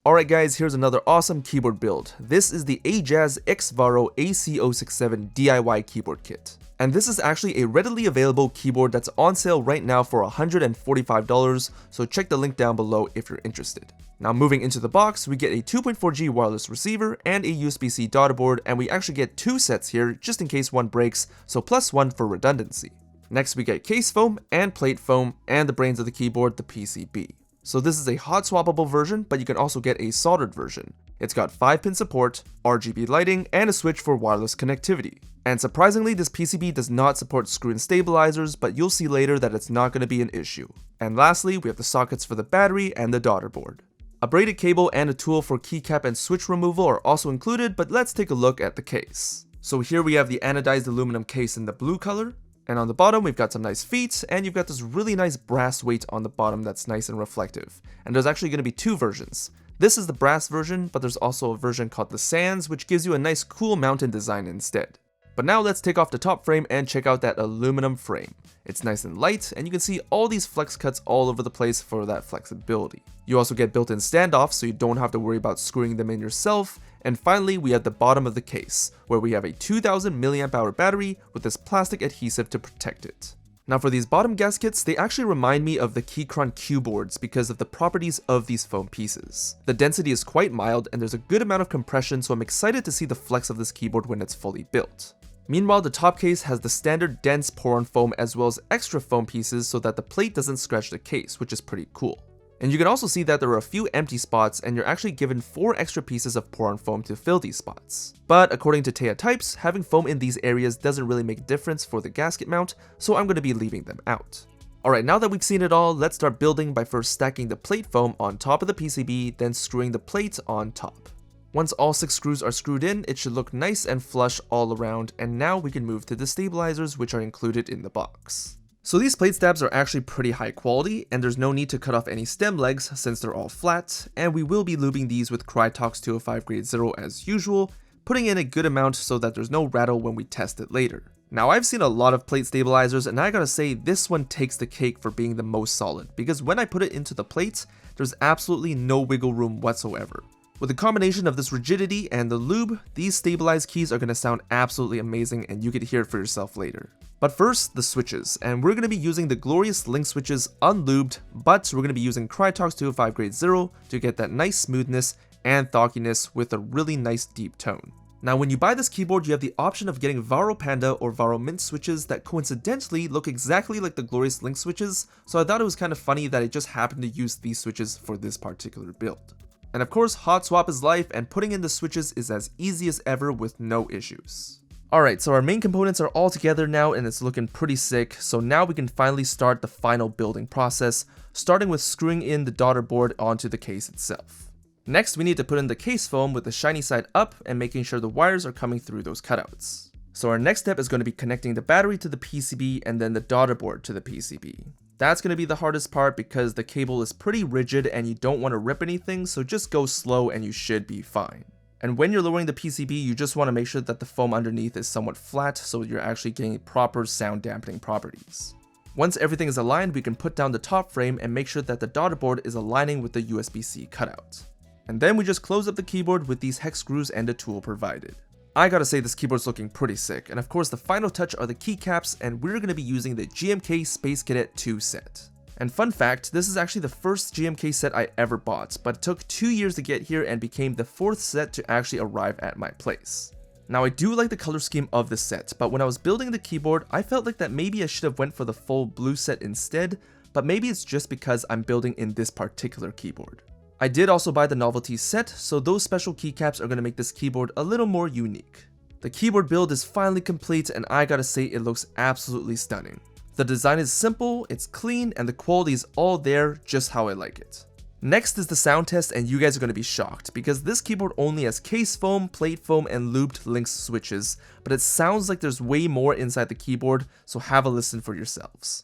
Alright guys, here's another awesome keyboard build. This is the Ajaz X VARO AC067 DIY keyboard kit. And this is actually a readily available keyboard that's on sale right now for $145, so check the link down below if you're interested. Now moving into the box, we get a 2.4G wireless receiver and a USB-C daughterboard, and we actually get two sets here just in case one breaks, so plus one for redundancy. Next we get case foam and plate foam, and the brains of the keyboard, the PCB. So this is a hot swappable version, but you can also get a soldered version. It's got 5-pin support, RGB lighting, and a switch for wireless connectivity. And surprisingly, this PCB does not support screw-in stabilizers, but you'll see later that it's not going to be an issue. And lastly, we have the sockets for the battery and the daughterboard. A braided cable and a tool for keycap and switch removal are also included, but let's take a look at the case. So here we have the anodized aluminum case in the blue color. And on the bottom, we've got some nice feet, and you've got this really nice brass weight on the bottom that's nice and reflective. And there's actually going to be two versions. This is the brass version, but there's also a version called the Sands, which gives you a nice cool mountain design instead. But now let's take off the top frame and check out that aluminum frame. It's nice and light, and you can see all these flex cuts all over the place for that flexibility. You also get built-in standoffs, so you don't have to worry about screwing them in yourself. And finally, we have the bottom of the case, where we have a 2000 mAh battery with this plastic adhesive to protect it. Now for these bottom gaskets, they actually remind me of the Keychron Q boards because of the properties of these foam pieces. The density is quite mild, and there's a good amount of compression, so I'm excited to see the flex of this keyboard when it's fully built. Meanwhile, the top case has the standard dense pour-on foam as well as extra foam pieces so that the plate doesn't scratch the case, which is pretty cool. And you can also see that there are a few empty spots, and you're actually given 4 extra pieces of pour-on foam to fill these spots. But according to Taya Types, having foam in these areas doesn't really make a difference for the gasket mount, so I'm going to be leaving them out. Alright, now that we've seen it all, let's start building by first stacking the plate foam on top of the PCB, then screwing the plate on top. Once all 6 screws are screwed in, it should look nice and flush all around, and now we can move to the stabilizers, which are included in the box. So these plate stabs are actually pretty high quality, and there's no need to cut off any stem legs since they're all flat, and we will be lubing these with Krytox 205 grade 0 as usual, putting in a good amount so that there's no rattle when we test it later. Now I've seen a lot of plate stabilizers, and I gotta say this one takes the cake for being the most solid, because when I put it into the plate, there's absolutely no wiggle room whatsoever. With the combination of this rigidity and the lube, these stabilized keys are going to sound absolutely amazing, and you can hear it for yourself later. But first, the switches, and we're going to be using the glorious link switches unlubed, but we're going to be using Krytox 205 grade 0 to get that nice smoothness and thockiness with a really nice deep tone. Now when you buy this keyboard, you have the option of getting VARO Panda or VARO Mint switches that coincidentally look exactly like the glorious link switches, so I thought it was kind of funny that I just happened to use these switches for this particular build. And of course, hot swap is life, and putting in the switches is as easy as ever with no issues. Alright, so our main components are all together now, and it's looking pretty sick, so now we can finally start the final building process, starting with screwing in the daughterboard onto the case itself. Next, we need to put in the case foam with the shiny side up and making sure the wires are coming through those cutouts. So our next step is going to be connecting the battery to the PCB and then the daughterboard to the PCB. That's going to be the hardest part because the cable is pretty rigid and you don't want to rip anything, so just go slow and you should be fine. And when you're lowering the PCB, you just want to make sure that the foam underneath is somewhat flat so you're actually getting proper sound dampening properties. Once everything is aligned, we can put down the top frame and make sure that the daughterboard is aligning with the USB-C cutout. And then we just close up the keyboard with these hex screws and a tool provided. I gotta say this keyboard's looking pretty sick, and of course the final touch are the keycaps, and we're gonna be using the GMK Space Cadet 2 set. And fun fact, this is actually the first GMK set I ever bought, but it took 2 years to get here and became the 4th set to actually arrive at my place. Now I do like the color scheme of this set, but when I was building the keyboard, I felt like that maybe I should have went for the full blue set instead, but maybe it's just because I'm building in this particular keyboard. I did also buy the novelty set, so those special keycaps are going to make this keyboard a little more unique. The keyboard build is finally complete, and I gotta say it looks absolutely stunning. The design is simple, it's clean, and the quality is all there just how I like it. Next is the sound test, and you guys are going to be shocked because this keyboard only has case foam, plate foam, and lubed link switches, but it sounds like there's way more inside the keyboard, so have a listen for yourselves.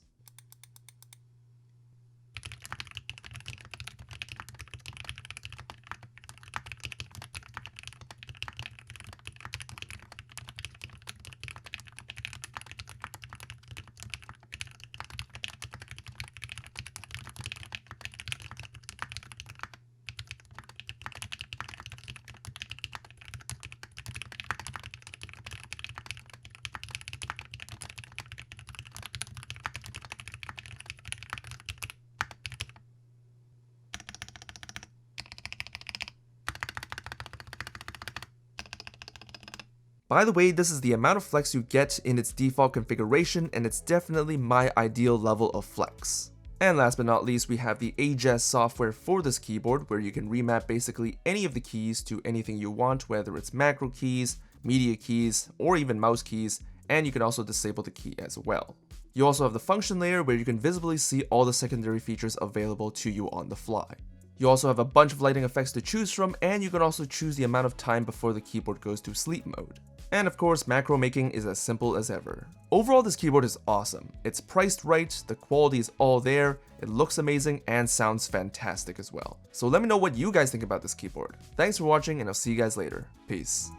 By the way, this is the amount of flex you get in its default configuration, and it's definitely my ideal level of flex. And last but not least, we have the AJAZ software for this keyboard, where you can remap basically any of the keys to anything you want, whether it's macro keys, media keys, or even mouse keys, and you can also disable the key as well. You also have the function layer, where you can visibly see all the secondary features available to you on the fly. You also have a bunch of lighting effects to choose from, and you can also choose the amount of time before the keyboard goes to sleep mode. And of course, macro making is as simple as ever. Overall, this keyboard is awesome. It's priced right, the quality is all there, it looks amazing, and sounds fantastic as well. So let me know what you guys think about this keyboard. Thanks for watching, and I'll see you guys later. Peace.